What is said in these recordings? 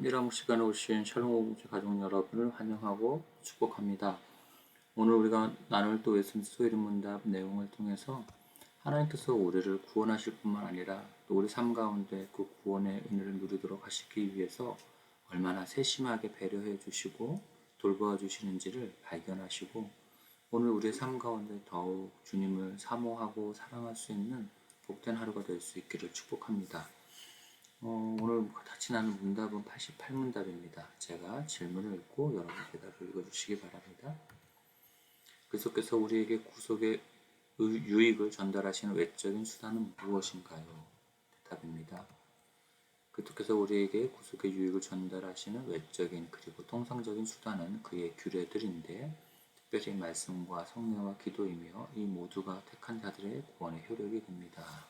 일하무 시간에 오신 샬롬 오브제 가족 여러분을 환영하고 축복합니다. 오늘 우리가 나눌 또 웨스민스터 소일 문답 내용을 통해서 하나님께서 우리를 구원하실 뿐만 아니라 또 우리 삶 가운데 그 구원의 은혜를 누리도록 하시기 위해서 얼마나 세심하게 배려해 주시고 돌보아 주시는지를 발견하시고 오늘 우리의 삶 가운데 더욱 주님을 사모하고 사랑할 수 있는 복된 하루가 될 수 있기를 축복합니다. 오늘 같이 나눈 문답은 88문답입니다. 제가 질문을 읽고 여러분 대답을 읽어주시기 바랍니다. 그리스도께서 우리에게 구속의 유익을 전달하시는 외적인 수단은 무엇인가요? 대답입니다. 그리스도께서 우리에게 구속의 유익을 전달하시는 외적인 그리고 통상적인 수단은 그의 규례들인데 특별히 말씀과 성례와 기도이며 이 모두가 택한 자들의 구원의 효력이 됩니다.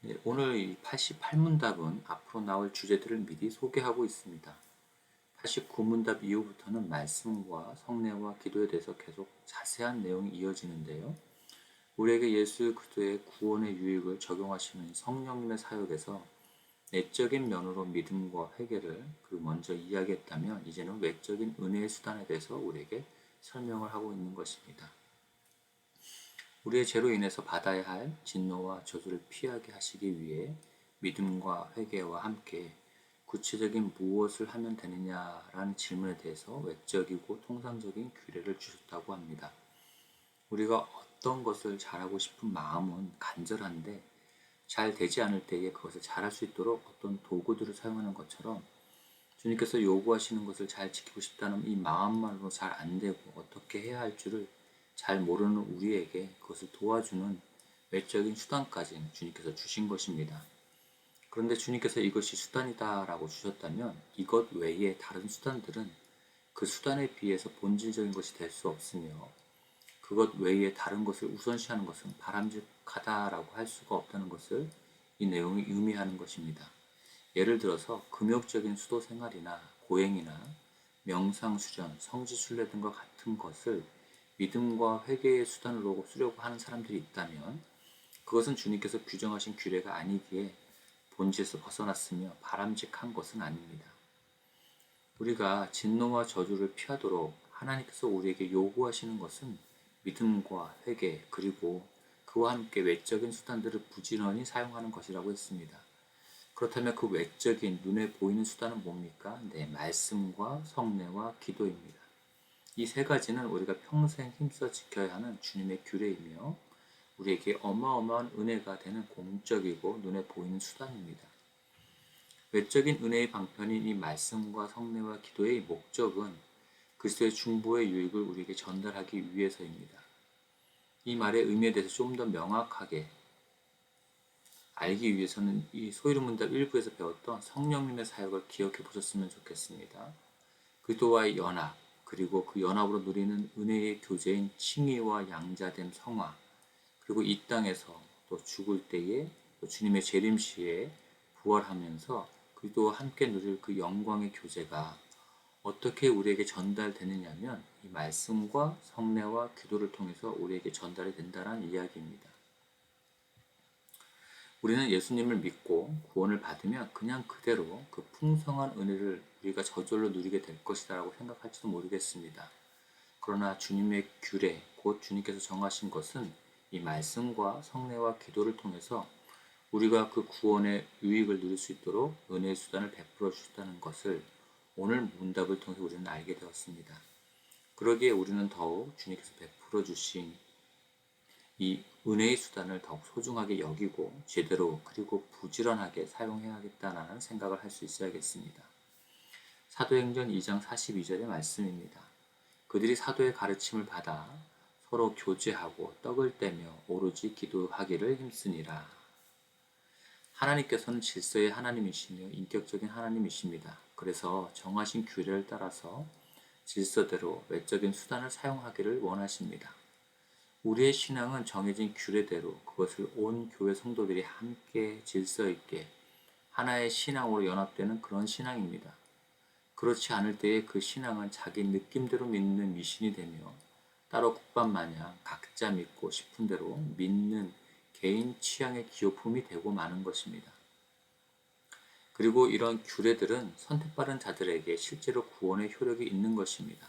네, 오늘 이 88문답은 앞으로 나올 주제들을 미리 소개하고 있습니다. 89문답 이후부터는 말씀과 성례와 기도에 대해서 계속 자세한 내용이 이어지는데요. 우리에게 예수 그리스도의 구원의 유익을 적용하시는 성령님의 사역에서 내적인 면으로 믿음과 회개를 먼저 이야기했다면 이제는 외적인 은혜의 수단에 대해서 우리에게 설명을 하고 있는 것입니다. 우리의 죄로 인해서 받아야 할 진노와 저주를 피하게 하시기 위해 믿음과 회개와 함께 구체적인 무엇을 하면 되느냐라는 질문에 대해서 외적이고 통상적인 규례를 주셨다고 합니다. 우리가 어떤 것을 잘하고 싶은 마음은 간절한데 잘 되지 않을 때에 그것을 잘할 수 있도록 어떤 도구들을 사용하는 것처럼 주님께서 요구하시는 것을 잘 지키고 싶다는 이 마음만으로 잘 안 되고 어떻게 해야 할 줄을 잘 모르는 우리에게 그것을 도와주는 외적인 수단까지 주님께서 주신 것입니다. 그런데 주님께서 이것이 수단이다라고 주셨다면 이것 외에 다른 수단들은 그 수단에 비해서 본질적인 것이 될 수 없으며 그것 외에 다른 것을 우선시하는 것은 바람직하다라고 할 수가 없다는 것을 이 내용이 의미하는 것입니다. 예를 들어서 금욕적인 수도 생활이나 고행이나 명상, 수련, 성지 순례 등과 같은 것을 믿음과 회개의 수단으로 쓰려고 하는 사람들이 있다면 그것은 주님께서 규정하신 규례가 아니기에 본질에서 벗어났으며 바람직한 것은 아닙니다. 우리가 진노와 저주를 피하도록 하나님께서 우리에게 요구하시는 것은 믿음과 회개 그리고 그와 함께 외적인 수단들을 부지런히 사용하는 것이라고 했습니다. 그렇다면 그 외적인 눈에 보이는 수단은 뭡니까? 네, 말씀과 성례와 기도입니다. 이 세 가지는 우리가 평생 힘써 지켜야 하는 주님의 규례이며 우리에게 어마어마한 은혜가 되는 공적이고 눈에 보이는 수단입니다. 외적인 은혜의 방편인 이 말씀과 성례와 기도의 목적은 그리스도의 중보의 유익을 우리에게 전달하기 위해서입니다. 이 말의 의미에 대해서 좀 더 명확하게 알기 위해서는 이 소위르 문답 1부에서 배웠던 성령님의 사역을 기억해 보셨으면 좋겠습니다. 그리스도와의 연합, 그리고 그 연합으로 누리는 은혜의 교제인 칭의와 양자됨 성화, 그리고 이 땅에서 또 죽을 때에 또 주님의 재림시에 부활하면서 그리스도와 함께 누릴 그 영광의 교제가 어떻게 우리에게 전달되느냐면 이 말씀과 성례와 기도를 통해서 우리에게 전달이 된다는 이야기입니다. 우리는 예수님을 믿고 구원을 받으면 그냥 그대로 그 풍성한 은혜를 우리가 저절로 누리게 될 것이라고 생각할지도 모르겠습니다. 그러나 주님의 규례, 곧 주님께서 정하신 것은 이 말씀과 성례와 기도를 통해서 우리가 그 구원의 유익을 누릴 수 있도록 은혜의 수단을 베풀어 주셨다는 것을 오늘 문답을 통해서 우리는 알게 되었습니다. 그러기에 우리는 더욱 주님께서 베풀어 주신 이 은혜의 수단을 더욱 소중하게 여기고 제대로 그리고 부지런하게 사용해야겠다는 생각을 할 수 있어야겠습니다. 사도행전 2장 42절의 말씀입니다. 그들이 사도의 가르침을 받아 서로 교제하고 떡을 떼며 오로지 기도하기를 힘쓰니라. 하나님께서는 질서의 하나님이시며 인격적인 하나님이십니다. 그래서 정하신 규례를 따라서 질서대로 외적인 수단을 사용하기를 원하십니다. 우리의 신앙은 정해진 규례대로 그것을 온 교회 성도들이 함께 질서 있게 하나의 신앙으로 연합되는 그런 신앙입니다. 그렇지 않을 때에 그 신앙은 자기 느낌대로 믿는 미신이 되며 따로 국밥 마냥 각자 믿고 싶은 대로 믿는 개인 취향의 기호품이 되고 마는 것입니다. 그리고 이런 규례들은 선택받은 자들에게 실제로 구원의 효력이 있는 것입니다.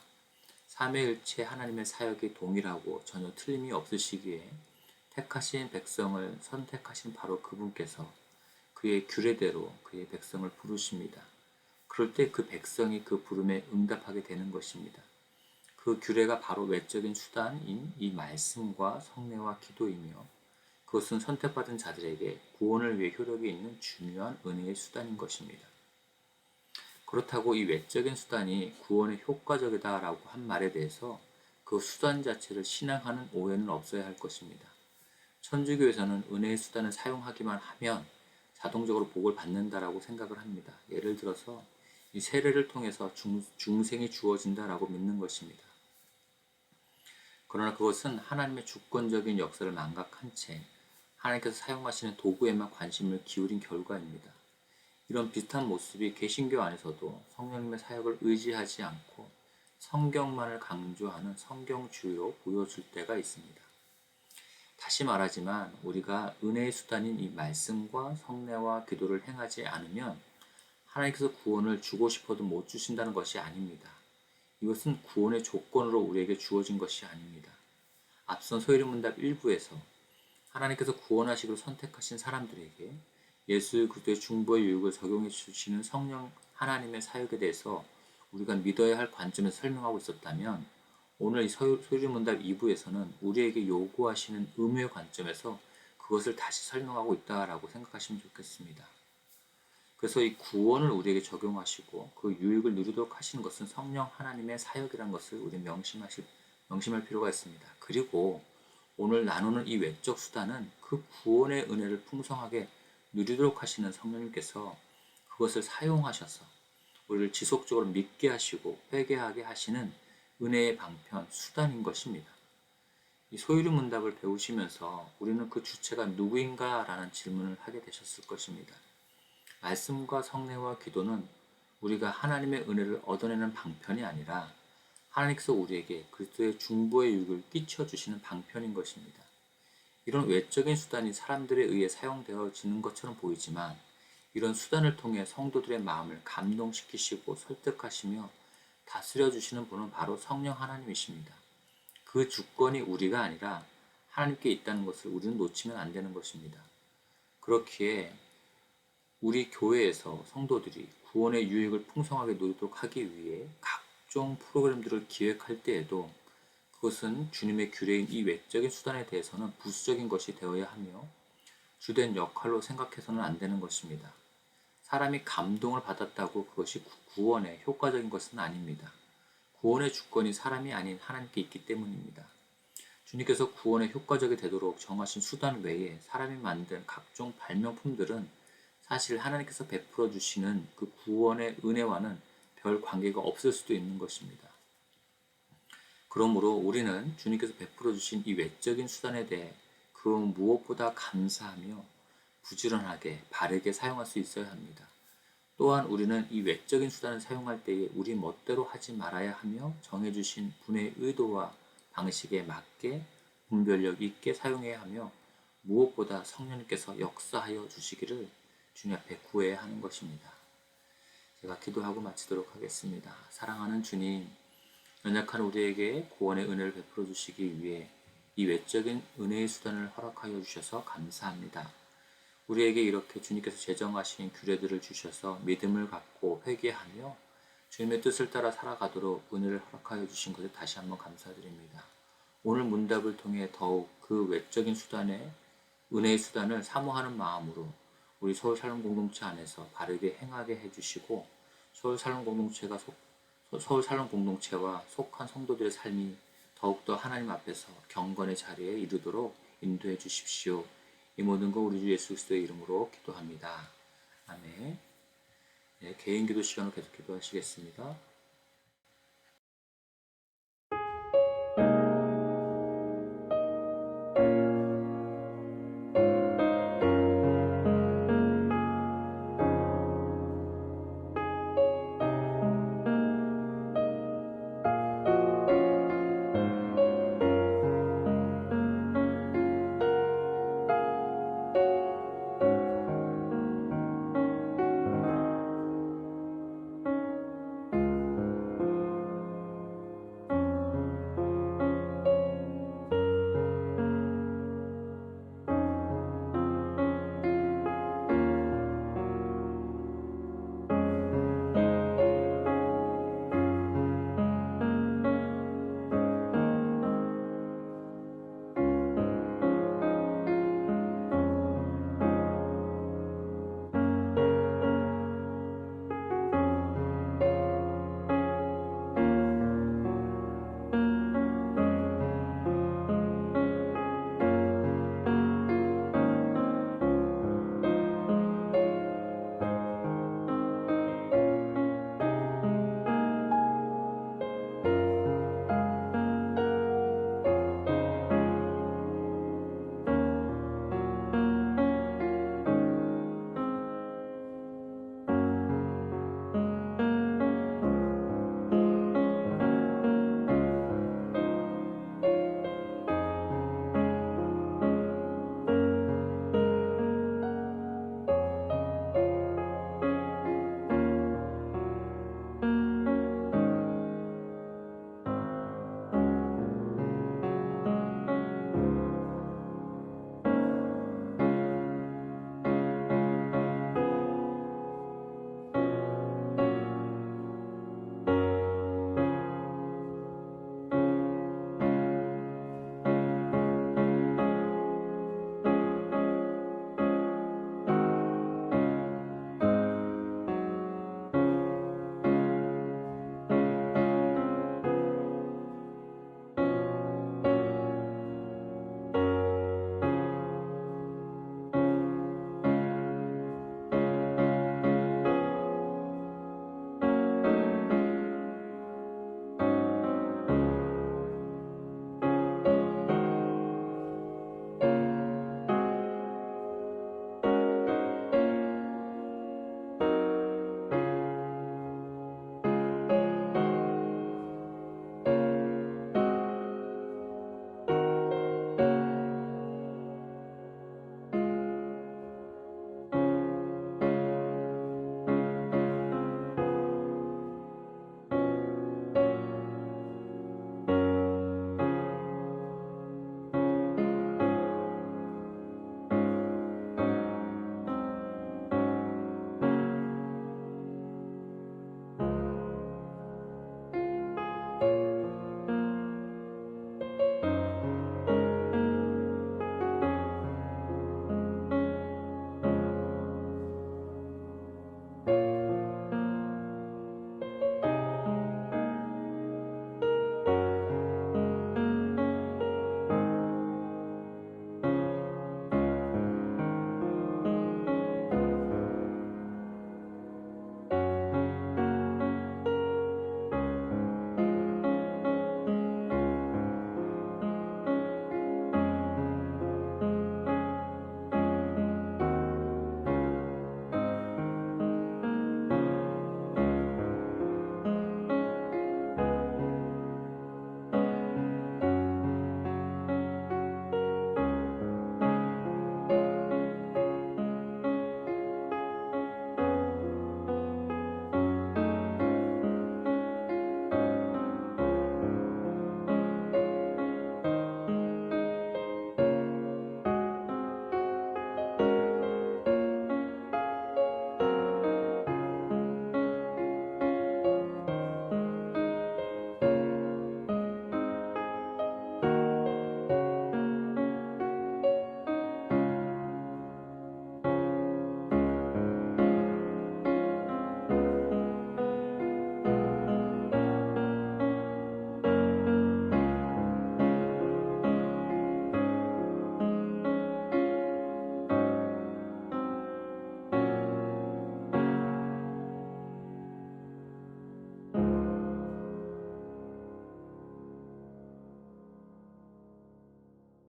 삼위일체 하나님의 사역이 동일하고 전혀 틀림이 없으시기에 택하신 백성을 선택하신 바로 그분께서 그의 규례대로 그의 백성을 부르십니다. 그럴 때 그 백성이 그 부름에 응답하게 되는 것입니다. 그 규례가 바로 외적인 수단인 이 말씀과 성례와 기도이며 그것은 선택받은 자들에게 구원을 위해 효력이 있는 중요한 은혜의 수단인 것입니다. 그렇다고 이 외적인 수단이 구원에 효과적이다라고 한 말에 대해서 그 수단 자체를 신앙하는 오해는 없어야 할 것입니다. 천주교에서는 은혜의 수단을 사용하기만 하면 자동적으로 복을 받는다라고 생각을 합니다. 예를 들어서 이 세례를 통해서 중생이 주어진다라고 믿는 것입니다. 그러나 그것은 하나님의 주권적인 역사를 망각한 채 하나님께서 사용하시는 도구에만 관심을 기울인 결과입니다. 이런 비슷한 모습이 개신교 안에서도 성령님의 사역을 의지하지 않고 성경만을 강조하는 성경주의로 보여줄 때가 있습니다. 다시 말하지만 우리가 은혜의 수단인 이 말씀과 성례와 기도를 행하지 않으면 하나님께서 구원을 주고 싶어도 못 주신다는 것이 아닙니다. 이것은 구원의 조건으로 우리에게 주어진 것이 아닙니다. 앞선 소요리문답 1부에서 하나님께서 구원하시기로 선택하신 사람들에게 예수 그리스도의 중보의 유익을 적용해 주시는 성령 하나님의 사역에 대해서 우리가 믿어야 할 관점에서 설명하고 있었다면 오늘 이 소유문답 2부에서는 우리에게 요구하시는 의무의 관점에서 그것을 다시 설명하고 있다라고 생각하시면 좋겠습니다. 그래서 이 구원을 우리에게 적용하시고 그 유익을 누리도록 하시는 것은 성령 하나님의 사역이라는 것을 우리 명심할 필요가 있습니다. 그리고 오늘 나누는 이 외적 수단은 그 구원의 은혜를 풍성하게 누리도록 하시는 성령님께서 그것을 사용하셔서 우리를 지속적으로 믿게 하시고 회개하게 하시는 은혜의 방편, 수단인 것입니다. 이 소유리 문답을 배우시면서 우리는 그 주체가 누구인가 라는 질문을 하게 되셨을 것입니다. 말씀과 성례와 기도는 우리가 하나님의 은혜를 얻어내는 방편이 아니라 하나님께서 우리에게 그리스도의 중보의 유익을 끼쳐주시는 방편인 것입니다. 이런 외적인 수단이 사람들에 의해 사용되어지는 것처럼 보이지만 이런 수단을 통해 성도들의 마음을 감동시키시고 설득하시며 다스려 주시는 분은 바로 성령 하나님이십니다. 그 주권이 우리가 아니라 하나님께 있다는 것을 우리는 놓치면 안 되는 것입니다. 그렇기에 우리 교회에서 성도들이 구원의 유익을 풍성하게 누리도록 하기 위해 각종 프로그램들을 기획할 때에도 그것은 주님의 규례인 이 외적인 수단에 대해서는 부수적인 것이 되어야 하며 주된 역할로 생각해서는 안 되는 것입니다. 사람이 감동을 받았다고 그것이 구원에 효과적인 것은 아닙니다. 구원의 주권이 사람이 아닌 하나님께 있기 때문입니다. 주님께서 구원에 효과적이 되도록 정하신 수단 외에 사람이 만든 각종 발명품들은 사실 하나님께서 베풀어 주시는 그 구원의 은혜와는 별 관계가 없을 수도 있는 것입니다. 그러므로 우리는 주님께서 베풀어 주신 이 외적인 수단에 대해 그 무엇보다 감사하며 부지런하게 바르게 사용할 수 있어야 합니다. 또한 우리는 이 외적인 수단을 사용할 때에 우리 멋대로 하지 말아야 하며 정해주신 분의 의도와 방식에 맞게 분별력 있게 사용해야 하며 무엇보다 성령님께서 역사하여 주시기를 주님 앞에 구해야 하는 것입니다. 제가 기도하고 마치도록 하겠습니다. 사랑하는 주님, 연약한 우리에게 구원의 은혜를 베풀어 주시기 위해 이 외적인 은혜의 수단을 허락하여 주셔서 감사합니다. 우리에게 이렇게 주님께서 제정하신 규례들을 주셔서 믿음을 갖고 회개하며 주님의 뜻을 따라 살아가도록 은혜를 허락하여 주신 것을 다시 한번 감사드립니다. 오늘 문답을 통해 더욱 그 외적인 수단의 은혜의 수단을 사모하는 마음으로 우리 서울살롱 공동체 안에서 바르게 행하게 해주시고 서울살롱 공동체와 속한 성도들의 삶이 더욱더 하나님 앞에서 경건의 자리에 이르도록 인도해 주십시오. 이 모든 거 우리 주 예수 그리스도의 이름으로 기도합니다. 아멘. 네, 개인 기도 시간을 계속 기도하시겠습니다.